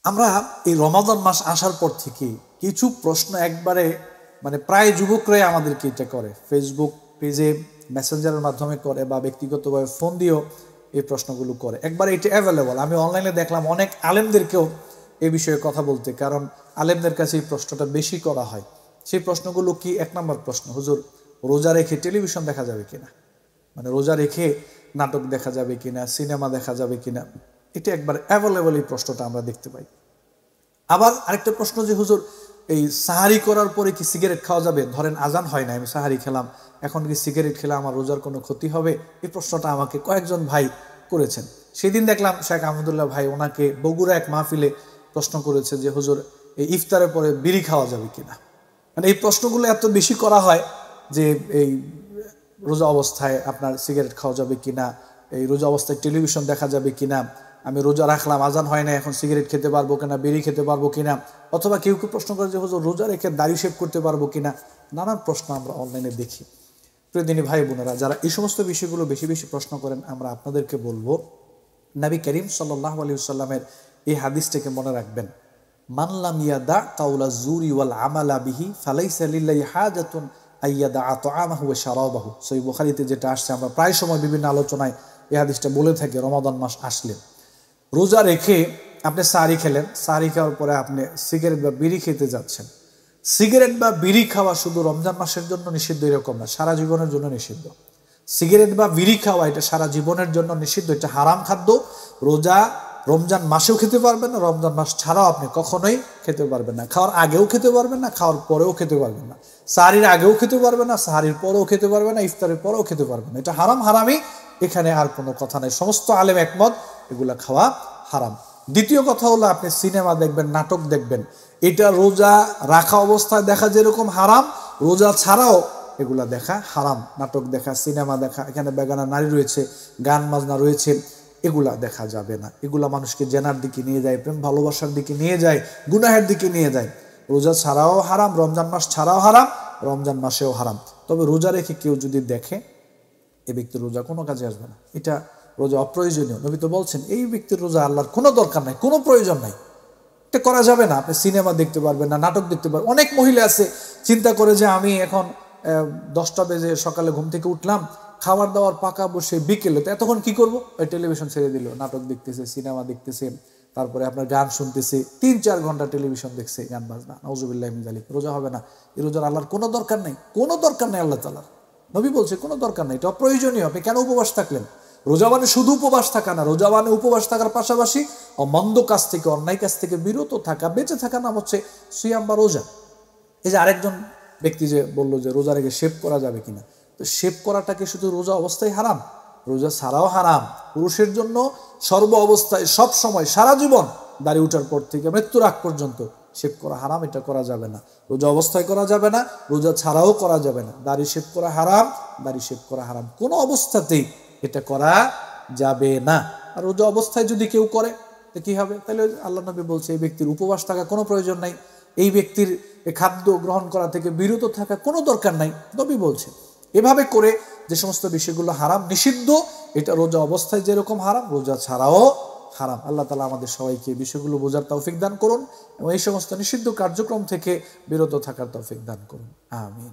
আমরা এই রমাদান মাস আসার পর থেকে কিছু প্রশ্ন একবারে মানে প্রায় যুবকরাই আমাদেরকে এটা করে, ফেসবুক পেজে মেসেঞ্জারের মাধ্যমে করে বা ব্যক্তিগতভাবে ফোন দিয়েও এই প্রশ্নগুলো করে। একবারে এটা অ্যাভেলেবল, আমি অনলাইনে দেখলাম অনেক আলেমদেরকেও এই বিষয়ে কথা বলতে, কারণ আলেমদের কাছে এই প্রশ্নটা বেশি করা হয়। সেই প্রশ্নগুলো কি? এক নম্বর প্রশ্ন, হুজুর রোজা রেখে টেলিভিশন দেখা যাবে কিনা, মানে রোজা রেখে নাটক দেখা যাবে কিনা, সিনেমা দেখা যাবে কিনা। এটা একবার অ্যাভেলেবল এই প্রশ্নটা আমরা দেখতে পাই। আবার আরেকটা প্রশ্ন যে হুজুর এই সাহারি করার পরে কি সিগারেট খাওয়া যাবে? ধরেন আজান হয় না, আমি সাহারি খেলাম, এখন কি সিগারেট খেলে আমার রোজার কোনো ক্ষতি হবে? এই প্রশ্নটা আমাকে কয়েকজন ভাই করেছেন। সেদিন দেখলাম শেখ আহমদুল্লাহ ভাই ওনাকে বগুড়া এক মাহফিলে প্রশ্ন করেছে যে হুজুর এই ইফতারের পরে বিড়ি খাওয়া যাবে কিনা। মানে এই প্রশ্নগুলো এত বেশি করা হয় যে এই রোজা অবস্থায় আপনার সিগারেট খাওয়া যাবে কিনা, এই রোজা অবস্থায় টেলিভিশন দেখা যাবে কিনা, আমি রোজা রাখলাম আজান হয় না এখন সিগারেট খেতে পারবো কিনা, বিড়ি খেতে পারবো কিনা, অথবা কেউ কেউ প্রশ্ন করে যে হুজুর রোজা রেখে দাড়ি শেভ করতে পারবো কিনা। নানান প্রশ্ন আমরা অনলাইনে দেখি। প্রিয়দিনী ভাই বোনেরা, যারা এই সমস্ত বিষয়গুলো বেশি বেশি প্রশ্ন করেন, আমরা আপনাদেরকে বলবো নবী করিম সাল্লাল্লাহু আলাইহি ওয়াসাল্লামের এই হাদিসটাকে মনে রাখবেন, মান লাম ইয়াদা কাউলা জুরি ওয়াল আমালা বিহি ফালাইসা লিল্লাহি হাজাতুন আইয়াদা আতআমাহু ওয়া শারাবাহু। সহিহ বুখারীতে যেটা আসছে, আমরা প্রায় সময় বিভিন্ন আলোচনায় এই হাদিসটা বলে থাকি। রমাদান মাস আসলে রোজা রেখে আপনি সাহারি খেলেন, সাহারি খাওয়ার পরে আপনি সিগারেট বা বিড়ি খেতে যাচ্ছেন। সিগারেট বা বিড়ি খাওয়া শুধু রমজান মাসের জন্য নিষিদ্ধ এরকম না, সারা জীবনের জন্য নিষিদ্ধ। সিগারেট বা বিড়ি খাওয়া এটা সারা জীবনের জন্য নিষিদ্ধ, এটা হারাম খাদ্য। রোজা রমজান মাসেও খেতে পারবেন না, রমজান মাস ছাড়াও আপনি কখনোই খেতে পারবেন না। খাওয়ার আগেও খেতে পারবেন না, খাওয়ার পরেও খেতে পারবেন না। সাহারির আগেও খেতে পারবেন না, সাহারির পরেও খেতে পারবেন না, ইফতারের পরেও খেতে পারবেন না। এটা হারাম, হারামই, এখানে আর কোনো কথা নেই। সমস্ত আলেম একমত, এগুলা খাওয়া হারাম। দ্বিতীয় কথা হলো, আপনি সিনেমা দেখবেন, নাটক দেখবেন, এটা রোজা রাখা অবস্থায় দেখা যেরকম হারাম, রোজা ছাড়াও এগুলা দেখা হারাম। নাটক দেখা, সিনেমা দেখা, এখানে বেগানা নারী রয়েছে, গান বাজনা রয়েছে, এগুলা দেখা যাবে না। এগুলা মানুষকে জেনার দিকে নিয়ে যায়, প্রেম ভালোবাসার দিকে নিয়ে যায়, গুনাহের দিকে নিয়ে যায়। রোজা ছাড়াও হারাম, রমজান মাস ছাড়াও হারাম, রমজান মাসেও হারাম। তবে রোজা রেখে কেউ যদি দেখে, এই ব্যক্তির রোজা কোনো কাজে আসবে না, এটা রোজা অপ্রয়োজনীয়। নবী তো বলছেন এই ব্যক্তির রোজা আল্লাহর কোনো দরকার নাই, কোনো প্রয়োজন নাই, এটা করা যাবে না। আপনি সিনেমা দেখতে পারবেন না, নাটক দেখতে পারবেন। অনেক মহিলা আছে চিন্তা করে যে আমি এখন 10টা বেজে সকালে ঘুম থেকে উঠলাম, খাবার দাবার পাকা বসে বিকেলে, তো এতক্ষণ কি করবো? ওই টেলিভিশন ছেড়ে দিল, নাটক দেখতেছে, সিনেমা দেখতেছে, তারপরে আপনার গান শুনতেছে, 3-4 ঘন্টা টেলিভিশন দেখছে, গান বাজনা, নাউজুবিল্লাহি মিন যালিক। রোজা হবে না। এই রোজার আল্লাহর কোনো দরকার নেই, কোনো দরকার নেই আল্লাহ তাআলার। নবী বলছে কোনো দরকার নেই, এটা অপ্রয়োজনীয়। আপনি কেন উপবাস থাকলেন? রোজা মানে শুধু উপবাস থাকা না, রোজা মানে উপবাস থাকার পাশাপাশি মন্দ কাজ থেকে, অন্যায় কাজ থেকে বিরত থাকা, বেঁচে থাকা নাম হচ্ছে সিয়াম বা রোজা। এই যে আরেকজন ব্যক্তি যে বললো যে রোজা রেখে শেভ করা যাবে কিনা, তো শেভ করাটাকে শুধু রোজা অবস্থায় হারাম, রোজা ছাড়াও হারাম। পুরুষের জন্য সর্ব অবস্থায়, সব সময়, সারা জীবন, দাড়ি উঠার পর থেকে মৃত্যুর আগ পর্যন্ত শেভ করা হারাম, এটা করা যাবে না। রোজা অবস্থায় করা যাবে না, রোজা ছাড়াও করা যাবে না। দাড়ি শেভ করা হারাম, দাড়ি শেভ করা হারাম, কোনো অবস্থাতেই এটা করা যাবে না। আর রোজা অবস্থায় যদি কেউ করে তো কি হবে? তাহলে আল্লাহ নবী বলছে এই ব্যক্তির উপবাস থাকা কোনো প্রয়োজন নাই, এই ব্যক্তির খাদ্য গ্রহণ করা থেকে বিরত থাকা কোনো দরকার নাই। নবী বলছে এভাবে করে যে সমস্ত বিষয়গুলো হারাম, নিষিদ্ধ, এটা রোজা অবস্থায় যেরকম হারাম, রোজা ছাড়াও হারাম। আল্লাহ তাআলা আমাদের সবাইকে বিষয়গুলো বোঝার তৌফিক দান করুন এবং এই সমস্ত নিষিদ্ধ কার্যক্রম থেকে বিরত থাকার তৌফিক দান করুন। আমিন।